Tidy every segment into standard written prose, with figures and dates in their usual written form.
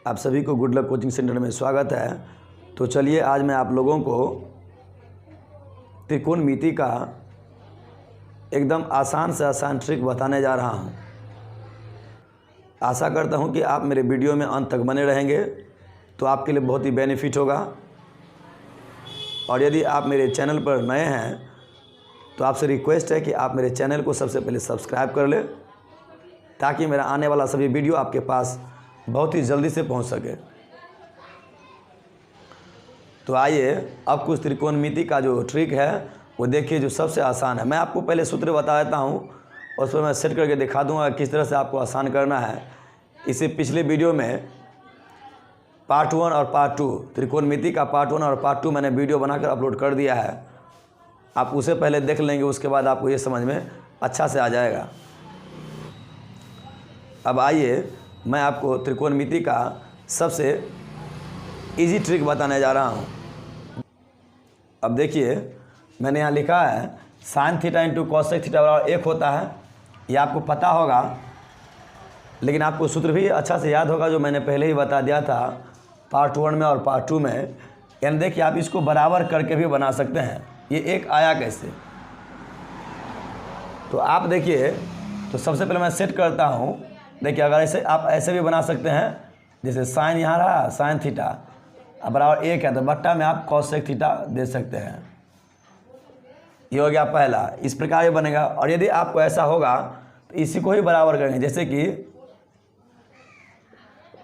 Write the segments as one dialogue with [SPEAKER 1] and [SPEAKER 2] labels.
[SPEAKER 1] आप सभी को गुड लक कोचिंग सेंटर में स्वागत है। तो चलिए आज मैं आप लोगों को त्रिकोणमिति का एकदम आसान से आसान ट्रिक बताने जा रहा हूं। आशा करता हूं कि आप मेरे वीडियो में अंत तक बने रहेंगे तो आपके लिए बहुत ही बेनिफिट होगा। और यदि आप मेरे चैनल पर नए हैं तो आपसे रिक्वेस्ट है कि आप मेरे चैनल को सबसे पहले सब्सक्राइब कर लें ताकि मेरा आने वाला सभी वीडियो आपके पास बहुत ही जल्दी से पहुंच सके। तो आइए अब कुछ त्रिकोणमिति का जो ट्रिक है वो देखिए, जो सबसे आसान है। मैं आपको पहले सूत्र बता देता हूं और उस पर मैं सेट करके दिखा दूंगा किस तरह से आपको आसान करना है। इसे पिछले वीडियो में पार्ट 1 और पार्ट 2 त्रिकोणमिति का पार्ट 1 और पार्ट 2 मैंने वीडियो बनाकर अपलोड कर दिया है। आप उसे पहले देख लेंगे, उसके बाद आपको ये समझ में अच्छा से आ जाएगा। अब आइए मैं आपको त्रिकोणमिति का सबसे इजी ट्रिक बताने जा रहा हूं। अब देखिए मैंने यहाँ लिखा है sine theta into cosec theta बराबर 1 होता है। ये आपको पता होगा, लेकिन आपको सूत्र भी अच्छा से याद होगा जो मैंने पहले ही बता दिया था पार्ट 1 में और पार्ट 2 में। यानी देखिए आप इसको बराबर करके भी बना सकते हैं। ये एक आया कैसे, तो आप देखिए। तो सबसे पहले मैं सेट करता हूँ। देखिए अगर ऐसे आप ऐसे भी बना सकते हैं, जैसे साइन यहाँ रहा, साइन थीटा अब बराबर 1 है तो बट्टा में आप कॉसेक थीटा दे सकते हैं। ये हो गया पहला, इस प्रकार ये बनेगा। और यदि आपको ऐसा होगा तो इसी को ही बराबर करेंगे, जैसे कि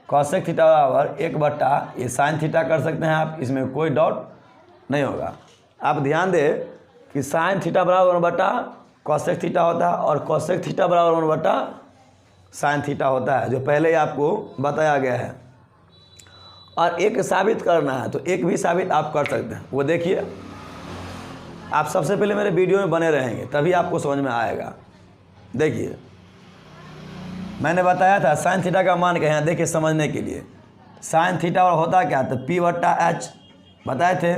[SPEAKER 1] कॉसेक थीटा बराबर 1 बट्टा ये साइन थीटा कर सकते हैं आप, इसमें कोई डाउट नहीं होगा। आप ध्यान दें कि साइन थीटा बराबर 1 बट्टा कॉसेक थीटा होता है और कॉसेक थीटा बराबर 1 बट्टा साइन थीटा होता है, जो पहले ही आपको बताया गया है। और एक साबित करना है तो एक भी साबित आप कर सकते हैं। वो देखिए, आप सबसे पहले मेरे वीडियो में बने रहेंगे तभी आपको समझ में आएगा। देखिए मैंने बताया था साइन थीटा का मान क्या है, देखिए समझने के लिए। साइन थीटा और होता क्या था, पी बट्टा एच बताए थे।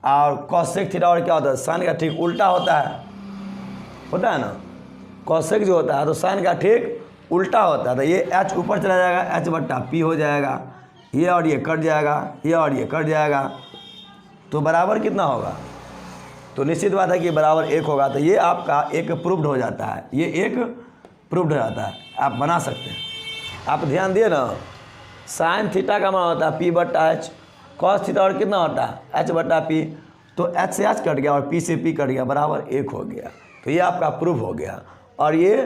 [SPEAKER 1] और कॉसेक थीटा और क्या होता है, साइन का ठीक उल्टा होता है ना। कॉसेक जो होता है तो साइन का ठीक उल्टा होता है। तो ये एच ऊपर चला जाएगा, एच बट्टा पी हो जाएगा। ये और ये कट जाएगा, ये और ये कट जाएगा, तो बराबर कितना होगा, तो निश्चित बात है कि बराबर 1 होगा। तो ये आपका एक प्रूव्ड हो जाता है, ये एक प्रूव्ड हो जाता है, आप बना सकते हैं। आप ध्यान दिए ना, साइन थीटा का मान होता है पी बट्टा एच, कॉस थीटा और कितना होता है एच बट्टा पी। तो एच से एच कट गया और पी से पी कट गया, बराबर 1 हो गया। तो ये आपका प्रूफ हो गया। और ये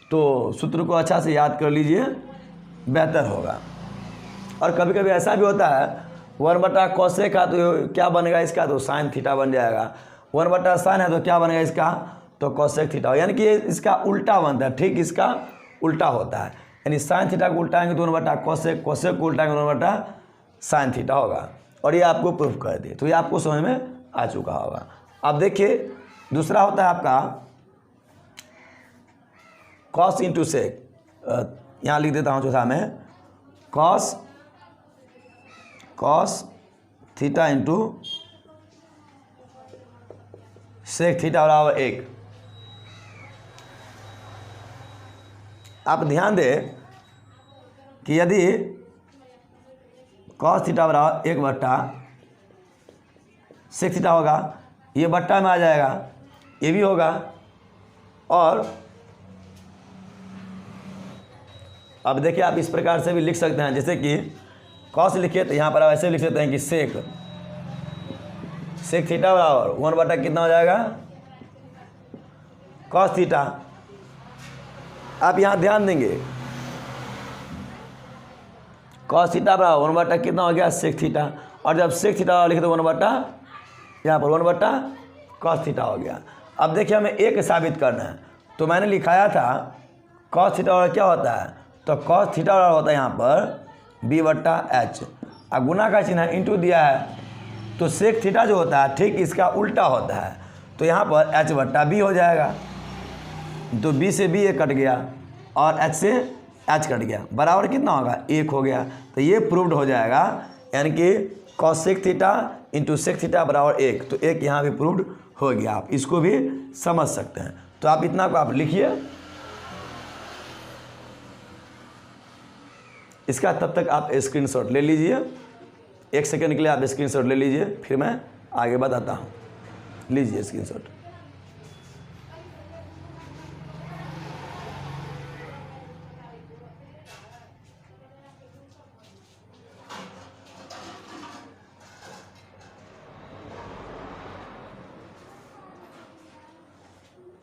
[SPEAKER 1] तो सूत्र को अच्छा से याद कर लीजिए, बेहतर होगा। और कभी कभी ऐसा भी होता है 1 बट्टा कॉसेक का तो क्या बनेगा इसका, तो साइन थीटा बन जाएगा। 1 बट्टा साइन है तो क्या बनेगा इसका, तो कॉसेक थीटा। यानी कि इसका उल्टा बनता है, ठीक इसका उल्टा होता है। यानी साइन थीटा को उल्टाएंगे तो 1 बट्टा कॉसेक, कॉसेक को उल्टाएंगे तो 1 बट्टा साइन थीटा होगा। और ये आपको प्रूफ कर दिए, तो ये आपको समझ में आ चुका होगा। अब देखिए दूसरा होता है आपका कॉस इंटू सेक। यहाँ लिख देता हूँ चौथा में, cos theta into sec theta बराबर 1। आप ध्यान दें कि यदि कॉस थीटा बराबर 1 बट्टा सेक थीटा होगा, ये बट्टा में आ जाएगा, ये भी होगा। और अब देखिए आप इस प्रकार से भी लिख सकते हैं, जैसे कि कॉस लिखिए तो यहाँ पर आप ऐसे लिख सकते हैं कि सेक थीटा बराबर 1 बटा कितना हो जाएगा कॉस थीटा। आप यहाँ ध्यान देंगे, कॉस थीटा बराबर 1 बटा कितना हो गया सेक थीटा। और जब सेक थीटा लिखे तो 1 बटा यहाँ पर 1 बटा कॉस थीटा हो गया। अब देखिए हमें एक साबित करना है, तो मैंने लिखाया था कॉस थीटा और क्या होता है, तो कॉस थीटा और होता है यहाँ पर बी बट्टा एच। अब गुना का चिन्ह इंटू दिया है, तो सेक थीटा जो होता है ठीक इसका उल्टा होता है। तो यहाँ पर एच बट्टा बी हो जाएगा, तो बी से बी ये कट गया और एच से एच कट गया, बराबर कितना होगा 1 हो गया। तो ये प्रूव्ड हो जाएगा, यानी कि cosec theta into sec theta बराबर 1। तो 1 यहाँ भी प्रूव्ड हो गया। आप इसको भी समझ सकते हैं। तो आप इतना को आप लिखिए, इसका तब तक आप स्क्रीनशॉट ले लीजिए, 1 सेकंड के लिए आप स्क्रीनशॉट ले लीजिए, फिर मैं आगे बताता हूँ। लीजिए स्क्रीनशॉट।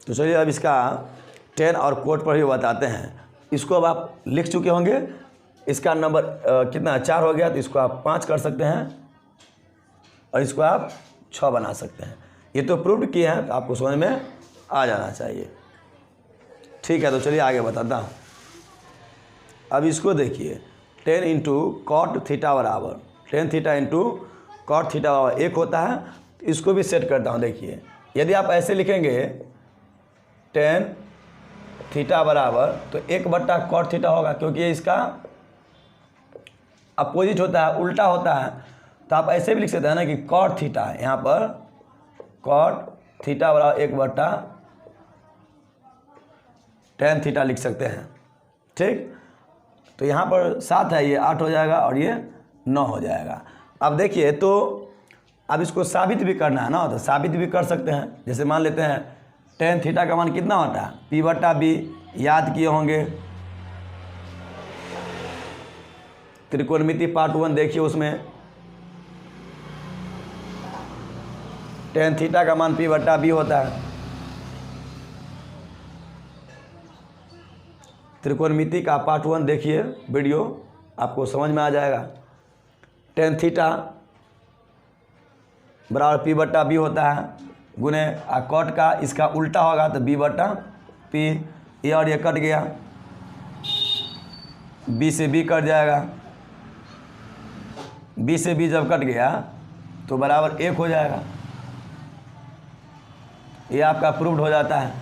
[SPEAKER 1] तो चलिए अब इसका 10 और कोड पर ही बताते हैं। इसको अब आप लिख चुके होंगे। इसका नंबर कितना 4 हो गया, तो इसको आप 5 कर सकते हैं और इसको आप 6 बना सकते हैं। ये तो प्रूव किए हैं, तो आपको समझ में आ जाना चाहिए। ठीक है, तो चलिए आगे बताता हूँ। अब इसको देखिए, 10 इंटू कॉट थीटा बराबर 10 थीटा इंटू कॉट थीटा बराबर 1 होता है। तो इसको भी सेट करता हूँ। देखिए, यदि आप ऐसे लिखेंगे 10 थीटा बराबर, तो 1/कॉट थीटा होगा, क्योंकि ये इसका अपोजिट होता है, उल्टा होता है। तो आप ऐसे भी लिख सकते हैं ना कि कॉट थीटा, यहाँ पर कॉट थीटा बराबर 1/tan थीटा लिख सकते हैं। ठीक, तो यहाँ पर 7 है, ये 8 हो जाएगा और ये 9 हो जाएगा। अब देखिए, तो अब इसको साबित भी करना है ना, तो साबित भी कर सकते हैं। जैसे मान लेते हैं tan थीटा का मान कितना होता है, P/B, याद किए होंगे त्रिकोणमिति पार्ट 1, देखिए उसमें tan थीटा का मान P/B होता है। त्रिकोणमिति का पार्ट 1 देखिए वीडियो, आपको समझ में आ जाएगा। tan थीटा बराबर P/B होता है, गुने कॉट का इसका उल्टा होगा तो B/P। ये और ये कट गया, B से B कट जाएगा, B से B जब कट गया तो बराबर 1 हो जाएगा। ये आपका प्रूव्ड हो जाता है।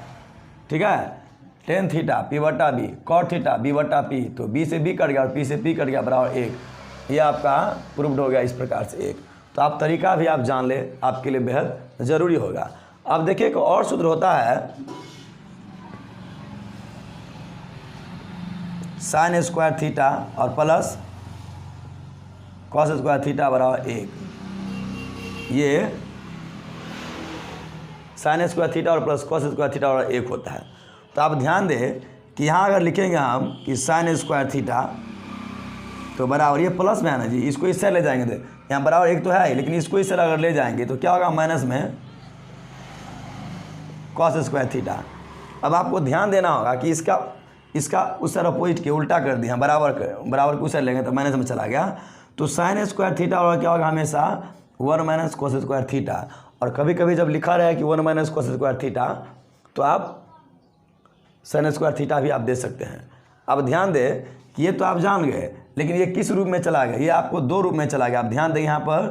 [SPEAKER 1] ठीक है, tan theta P/B, cot theta B/P, तो B से B कट गया और P से P कट गया बराबर 1। ये आपका प्रूव्ड हो गया इस प्रकार से 1। तो आप तरीका भी आप जान ले, आपके लिए बेहद ज़रूरी होगा। अब देखिए, एक और सूत्र होता है sin स्क्वायर थीटा और प्लस cos स्क्वायर थीटा बराबर 1। ये sin स्क्वायर थीटा और प्लस cos स्क्वायर थीटा बराबर 1 होता है। तो आप ध्यान दें कि यहाँ अगर लिखेंगे हम कि sin स्क्वायर थीटा, तो बराबर ये प्लस में है ना जी, इसको इस साइड ले जाएंगे तो यहाँ बराबर 1 तो है ही, लेकिन इसको इस साइड अगर ले जाएंगे तो क्या होगा, माइनस में cos स्क्वायर थीटा। अब आपको ध्यान देना होगा कि इसका उस साइड अपोजिट के उल्टा कर दिया, बराबर के उस साइड लेंगे तो माइनस में चला गया। तो sin स्क्वायर थीटा और क्या होगा, हमेशा 1 - cos स्क्वायर थीटा। और कभी कभी जब लिखा रहे कि 1 - cos स्क्वायर थीटा, तो आप sin स्क्वायर थीटा भी आप दे सकते हैं। अब ध्यान दें कि ये तो आप जान गए, लेकिन ये किस रूप में चला गया, ये आपको 2 रूप में चला गया। आप ध्यान दें यहाँ पर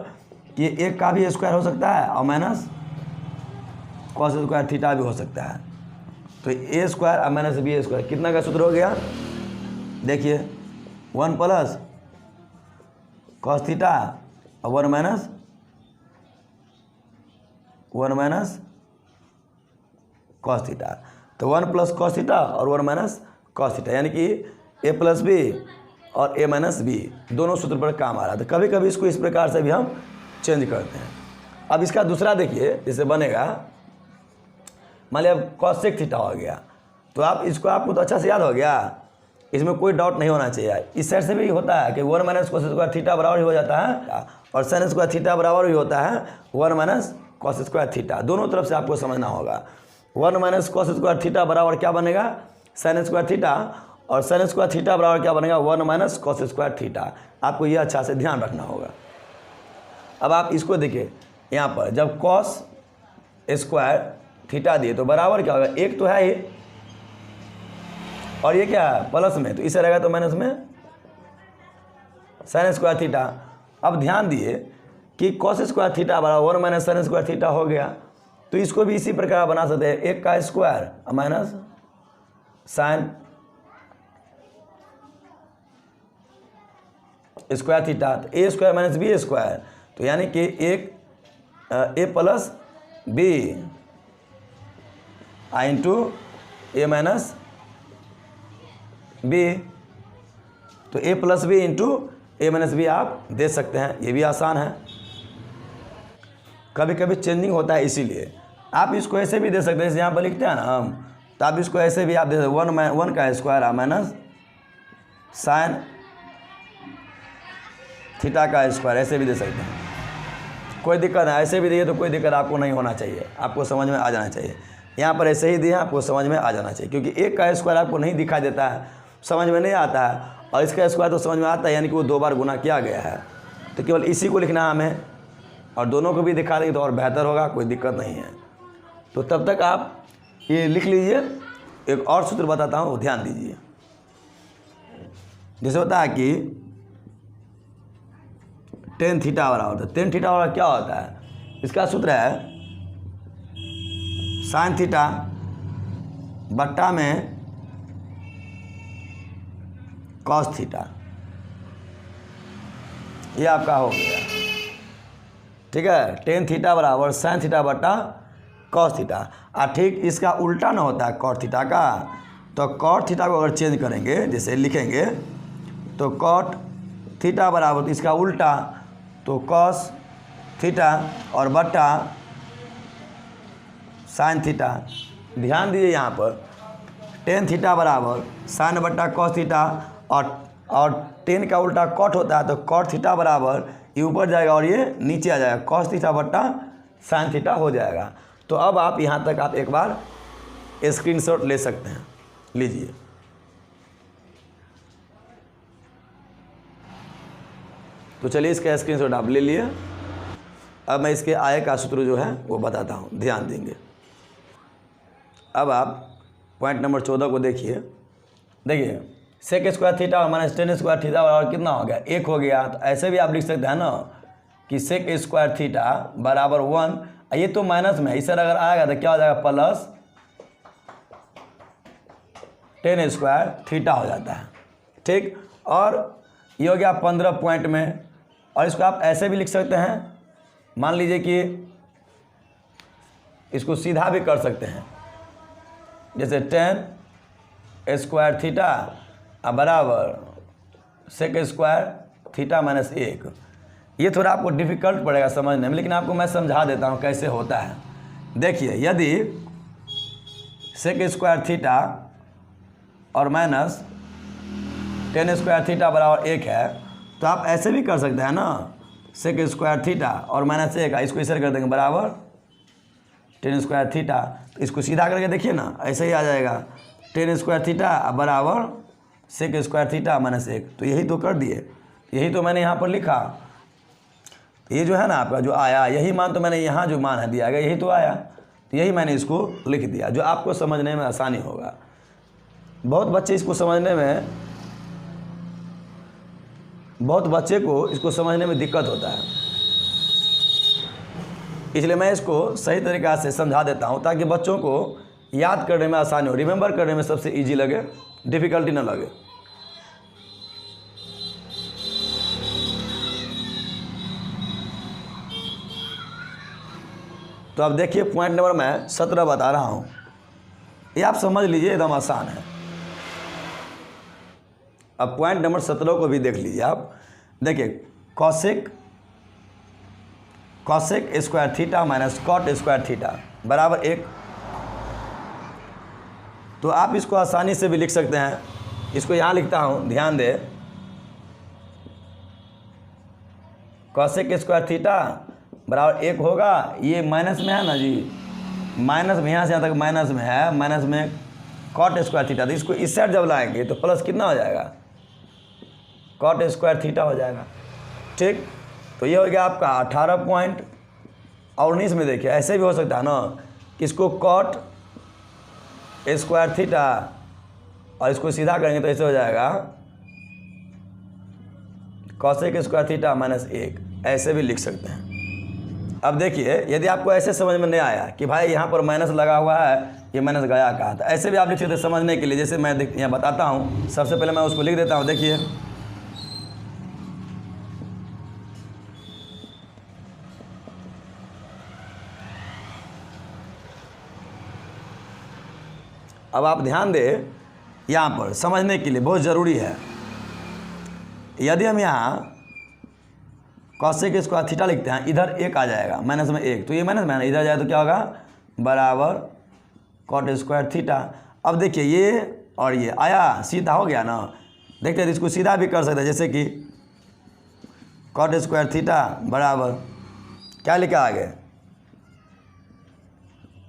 [SPEAKER 1] कि ये 1 का भी स्क्वायर हो सकता है और माइनस cos स्क्वायर थीटा भी हो सकता है। तो a स्क्वायर और माइनस b स्क्वायर कितना का सूत्र हो गया, देखिए 1 + cos थीटा और 1 - cos थीटा। तो 1 + cos थीटा और 1 - cos थीटा, यानी कि a + b और a - b दोनों सूत्र पर काम आ रहा है। तो कभी कभी इसको इस प्रकार से भी हम चेंज करते हैं। अब इसका दूसरा देखिए, जैसे बनेगा, मान लिया cos थीटा हो गया, तो आप इसको आपको तो अच्छा से याद हो गया, इसमें कोई डाउट नहीं होना चाहिए। इस साइड से भी होता है कि 1 - cos स्क्वायर थीटा बराबर ही हो जाता है, और sin स्क्वायर थीटा बराबर भी होता है 1 - cos स्क्वायर थीटा। दोनों तरफ से आपको समझना होगा। 1 - cos स्क्वायर थीटा बराबर क्या बनेगा, sin स्क्वायर थीटा, और sin स्क्वायर थीटा बराबर क्या बनेगा, 1 - cos स्क्वायर थीटा। आपको यह अच्छा से ध्यान रखना होगा। अब आप इसको देखिए, यहाँ पर जब cos स्क्वायर थीटा दिए तो बराबर क्या होगा, 1 तो है ही, और ये क्या है प्लस में, तो इसे रहेगा तो माइनस में sin स्क्वायर थीटा। अब ध्यान दिए कि cos स्क्वायर थीटा बराबर 1 - sin स्क्वायर थीटा हो गया, तो इसको भी इसी प्रकार बना सकते हैं, 1 का square minus sin square theta. तो a स्क्वायर - b स्क्वायर, तो यानी कि एक a + b into a - b। तो a plus B into A minus B आप दे सकते हैं, ये भी आसान है। कभी कभी चेंजिंग होता है, इसीलिए आप इसको ऐसे भी दे सकते हैं, जैसे यहाँ पर लिखते हैं ना हम, तो आप इसको ऐसे भी आप दे सकते हैं, 1 का स्क्वायर माइनस साइन थीटा का स्क्वायर, ऐसे भी दे सकते हैं, कोई दिक्कत है। ऐसे भी दिए तो कोई दिक्कत आपको नहीं होना चाहिए, आपको समझ में आ जाना चाहिए। यहाँ पर ऐसे ही दिए, आपको समझ में आ जाना चाहिए, क्योंकि एक का स्क्वायर आपको नहीं दिखाई देता है, समझ में नहीं आता है, और इसका स्क्वायर तो समझ में आता है, यानी कि वो 2 बार गुना किया गया है। तो केवल इसी को लिखना है हमें, और दोनों को भी दिखा देंगे तो और बेहतर होगा, कोई दिक्कत नहीं है। तो तब तक आप ये लिख लीजिए। एक और सूत्र बताता हूँ, ध्यान दीजिए। जैसे होता है कि टेन थीटा बराबर, तो टेन थीटा बराबर क्या होता है, इसका सूत्र है साइन थीटा बट्टा में कॉस थीटा, ये आपका हो गया, ठीक है। टेन थीटा बराबर साइन थीटा बट्टा कॉस थीटा। ठीक इसका उल्टा ना होता है कॉट थीटा का, तो कॉट थीटा को अगर चेंज करेंगे, जैसे लिखेंगे तो कॉट थीटा बराबर, तो इसका उल्टा तो कॉस थीटा और बट्टा साइन थीटा। ध्यान दीजिए यहाँ पर टेन थीटा बराबर साइन बट्टा कॉस थीटा, और टेन का उल्टा कॉट होता है, तो कॉट थीटा बराबर ये ऊपर जाएगा और ये नीचे आ जाएगा, कॉस थीटा बट्टा साइन थीटा हो जाएगा। तो अब आप यहाँ तक आप एक बार स्क्रीनशॉट ले सकते हैं, लीजिए। तो चलिए इसका स्क्रीनशॉट आप ले लिए। अब मैं इसके आय का सूत्र जो है वो बताता हूँ, ध्यान देंगे। अब आप पॉइंट नंबर 14 को देखिए। देखिए सेक स्क्वायर थीटा और माइनस टेन स्क्वायर थीटा और कितना हो गया, 1 हो गया। तो ऐसे भी आप लिख सकते हैं ना कि सेक स्क्वायर थीटा बराबर 1, ये तो माइनस में, इस तरह अगर आएगा तो क्या हो जाएगा, प्लस टेन स्क्वायर थीटा हो जाता है, ठीक। और ये हो गया 15 पॉइंट में। और इसको आप ऐसे भी लिख सकते हैं, मान लीजिए कि इसको सीधा भी कर सकते हैं, जैसे टेन स्क्वायर थीटा बराबर सेक स्क्वायर थीटा माइनस 1। ये थोड़ा आपको डिफ़िकल्ट पड़ेगा समझने में, लेकिन आपको मैं समझा देता हूँ कैसे होता है। देखिए यदि सेक स्क्वायर थीटा और माइनस टेन स्क्वायर थीटा बराबर 1 है, तो आप ऐसे भी कर सकते हैं ना, सेक स्क्वायर थीटा और माइनस 1, इसको इसे कर देंगे बराबर टेन स्क्वायर थीटा। तो इसको सीधा करके देखिए ना, ऐसे ही आ जाएगा, टेन स्क्वायर थीटा बराबर सेक स्क्वायर थीटा माइनस 1। तो यही तो कर दिए, यही तो मैंने यहाँ पर लिखा। ये जो है ना आपका जो आया, यही मान तो मैंने यहाँ जो मान है दिया गया, यही तो आया, तो यही मैंने इसको लिख दिया, जो आपको समझने में आसानी होगा। बहुत बच्चे इसको समझने में, बहुत बच्चे को इसको समझने में दिक्कत होता है, इसलिए मैं इसको सही तरीक़ा से समझा देता हूँ, ताकि बच्चों को याद करने में आसानी हो, रिमेंबर करने में सबसे इजी लगे, डिफ़िकल्टी ना लगे। तो अब देखिए पॉइंट नंबर मैं 17 बता रहा हूँ, ये आप समझ लीजिए, एकदम आसान है। अब पॉइंट नंबर 17 को भी देख लीजिए आप। देखिए cosec square theta minus cot square theta बराबर 1। तो आप इसको आसानी से भी लिख सकते हैं, इसको यहाँ लिखता हूँ, ध्यान दे। कॉसेक स्क्वायर थीटा बराबर 1 होगा, ये माइनस में है ना जी, माइनस में, यहाँ से यहाँ तक माइनस में है, माइनस में कॉट स्क्वायर थीटा। तो इसको इस साइड जब लाएंगे तो प्लस कितना हो जाएगा, कॉट स्क्वायर थीटा हो जाएगा, ठीक। तो ये हो गया आपका 18 पॉइंट। और 19 में देखिए ऐसे भी हो सकता है ना, कि इसको कॉट स्क्वायर थीटा और इसको सीधा करेंगे तो ऐसे हो जाएगा कॉसेक स्क्वायर थीटा माइनस 1, ऐसे भी लिख सकते हैं। अब देखिए यदि आपको ऐसे समझ में नहीं आया कि भाई यहाँ पर माइनस लगा हुआ है, ये माइनस गया कहाँ, तो ऐसे भी आप लिख सकते हैं समझने के लिए। जैसे मैं यहाँ बताता हूँ, सबसे पहले मैं उसको लिख देता हूँ। देखिए अब आप ध्यान दें, यहाँ पर समझने के लिए बहुत ज़रूरी है। यदि हम यहाँ कॉसेक स्क्वायर थीटा लिखते हैं, इधर 1 आ जाएगा, माइनस में 1, तो ये माइनस में इधर जाए तो क्या होगा, बराबर कॉट स्क्वायर थीटा। अब देखिए ये और ये आया, सीधा हो गया ना। देखते हैं इसको सीधा भी कर सकते हैं, जैसे कि कॉट स्क्वायर थीटा बराबर क्या लिखा आगे,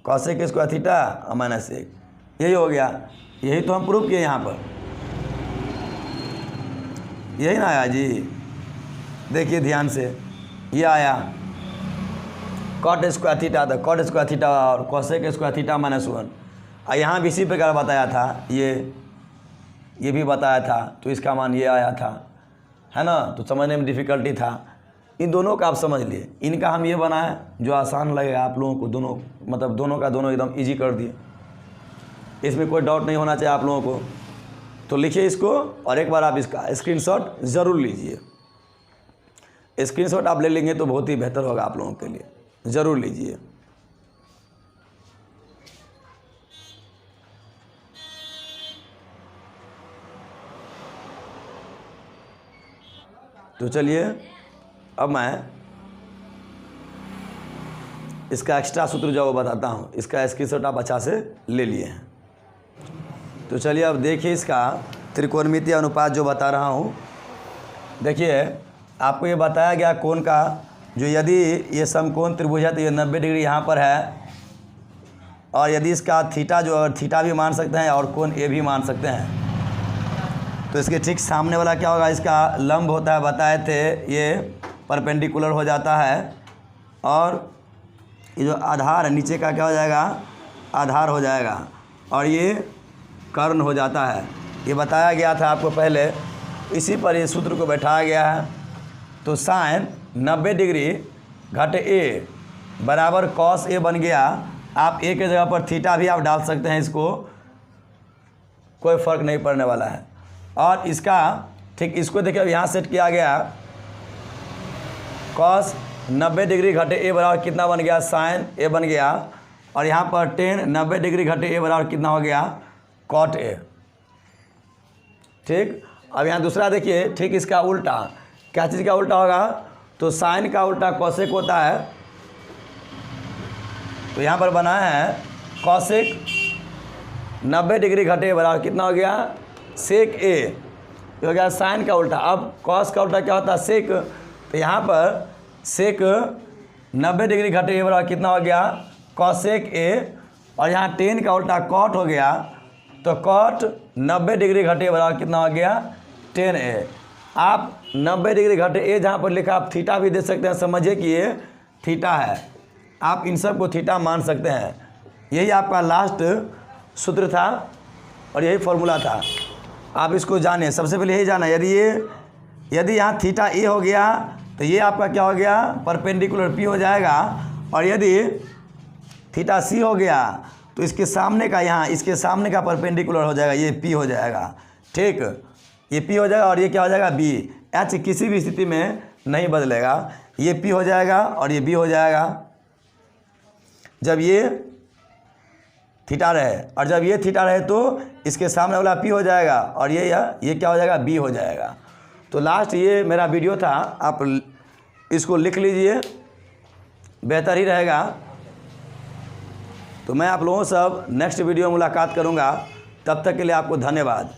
[SPEAKER 1] कॉसेक स्क्वायर थीटा और माइनस 1, यही हो गया। यही तो हम प्रूव किए यहाँ पर, यही ना आया जी। देखिए ध्यान से, ये आया कॉट स्क्वायर थीटा, तो कॉट स्क्वायर थीटा और कॉसेक स्क्वायर थीटा माइनस 1। और यहाँ भी इसी प्रकार बताया था, ये भी बताया था, तो इसका मान ये आया था, है ना। तो समझने में डिफ़िकल्टी था, इन दोनों का आप समझ लिए। इनका हम ये बनाए जो आसान लगेगा आप लोगों को, दोनों मतलब दोनों का दोनों एकदम इजी कर दिए, इसमें कोई डाउट नहीं होना चाहिए आप लोगों को। तो लिखिए इसको और एक बार आप इसका स्क्रीनशॉट ज़रूर लीजिए। स्क्रीनशॉट आप ले लेंगे तो बहुत ही बेहतर होगा आप लोगों के लिए, ज़रूर लीजिए। तो चलिए अब मैं इसका एक्स्ट्रा सूत्र जो बताता हूँ, इसका स्क्रीनशॉट आप अच्छा से ले लिए हैं। तो चलिए अब देखिए इसका त्रिकोणमितीय अनुपात जो बता रहा हूँ। देखिए आपको ये बताया गया कोण का, जो यदि ये समकोण त्रिभुज है तो ये 90 डिग्री यहाँ पर है, और यदि इसका थीटा जो थीटा भी मान सकते हैं और कोण ए भी मान सकते हैं। तो इसके ठीक सामने वाला क्या होगा, इसका लंब होता है, बताए थे, ये परपेंडिकुलर हो जाता है, और ये जो आधार है नीचे का क्या हो जाएगा, आधार हो जाएगा, और ये कर्ण हो जाता है। ये बताया गया था आपको पहले, इसी पर ये सूत्र को बैठाया गया है। तो साइन 90 डिग्री घट ए बराबर कॉस ए बन गया। आप ए के जगह पर थीटा भी आप डाल सकते हैं, इसको कोई फ़र्क नहीं पड़ने वाला है। और इसका ठीक इसको देखिए, अब यहाँ सेट किया गया, कॉस 90 डिग्री घटे ए बराबर कितना बन गया, साइन ए बन गया, और यहाँ पर टेन 90 डिग्री घटे ए बराबर कितना हो गया, कॉट ए। ठीक, अब यहाँ दूसरा देखिए, ठीक इसका उल्टा, क्या चीज़ का उल्टा होगा, तो साइन का उल्टा कॉसेक होता है। तो यहाँ पर बना है कॉसेक 90 डिग्री घटे बराबर कितना हो गया, सेक ए। ये हो गया साइन का उल्टा। अब कॉस का उल्टा क्या होता है, सेक। तो यहाँ पर सेक 90 डिग्री घटे ए बराबर कितना हो गया, कॉसेक ए, और यहाँ टेन का उल्टा कॉट हो गया, तो कॉट 90 डिग्री घटे बराबर कितना हो गया, टेन ए। आप 90 डिग्री घटे ए जहाँ पर लिखा, आप थीटा भी दे सकते हैं, समझिए कि ये थीटा है, आप इन सब को थीटा मान सकते हैं। यही आपका लास्ट सूत्र था और यही फॉर्मूला था, आप इसको जाने। सबसे पहले यही जाना, यदि यहाँ थीटा ए हो गया तो ये आपका क्या हो गया, परपेंडिकुलर पी हो जाएगा, और यदि थीटा सी हो गया तो इसके सामने का, यहाँ इसके सामने का परपेंडिकुलर हो जाएगा, ये पी हो जाएगा। ठीक, ये पी हो जाएगा और ये क्या हो जाएगा, बी। एच किसी भी स्थिति में नहीं बदलेगा, ये पी हो जाएगा और ये बी हो जाएगा जब ये थीटा रहे, और जब ये थीटा रहे तो इसके सामने वाला पी हो जाएगा और ये क्या हो जाएगा, बी हो जाएगा। तो लास्ट ये मेरा वीडियो था, आप इसको लिख लीजिए, बेहतर ही रहेगा। तो मैं आप लोगों से अब नेक्स्ट वीडियो में मुलाकात करूंगा, तब तक के लिए आपको धन्यवाद।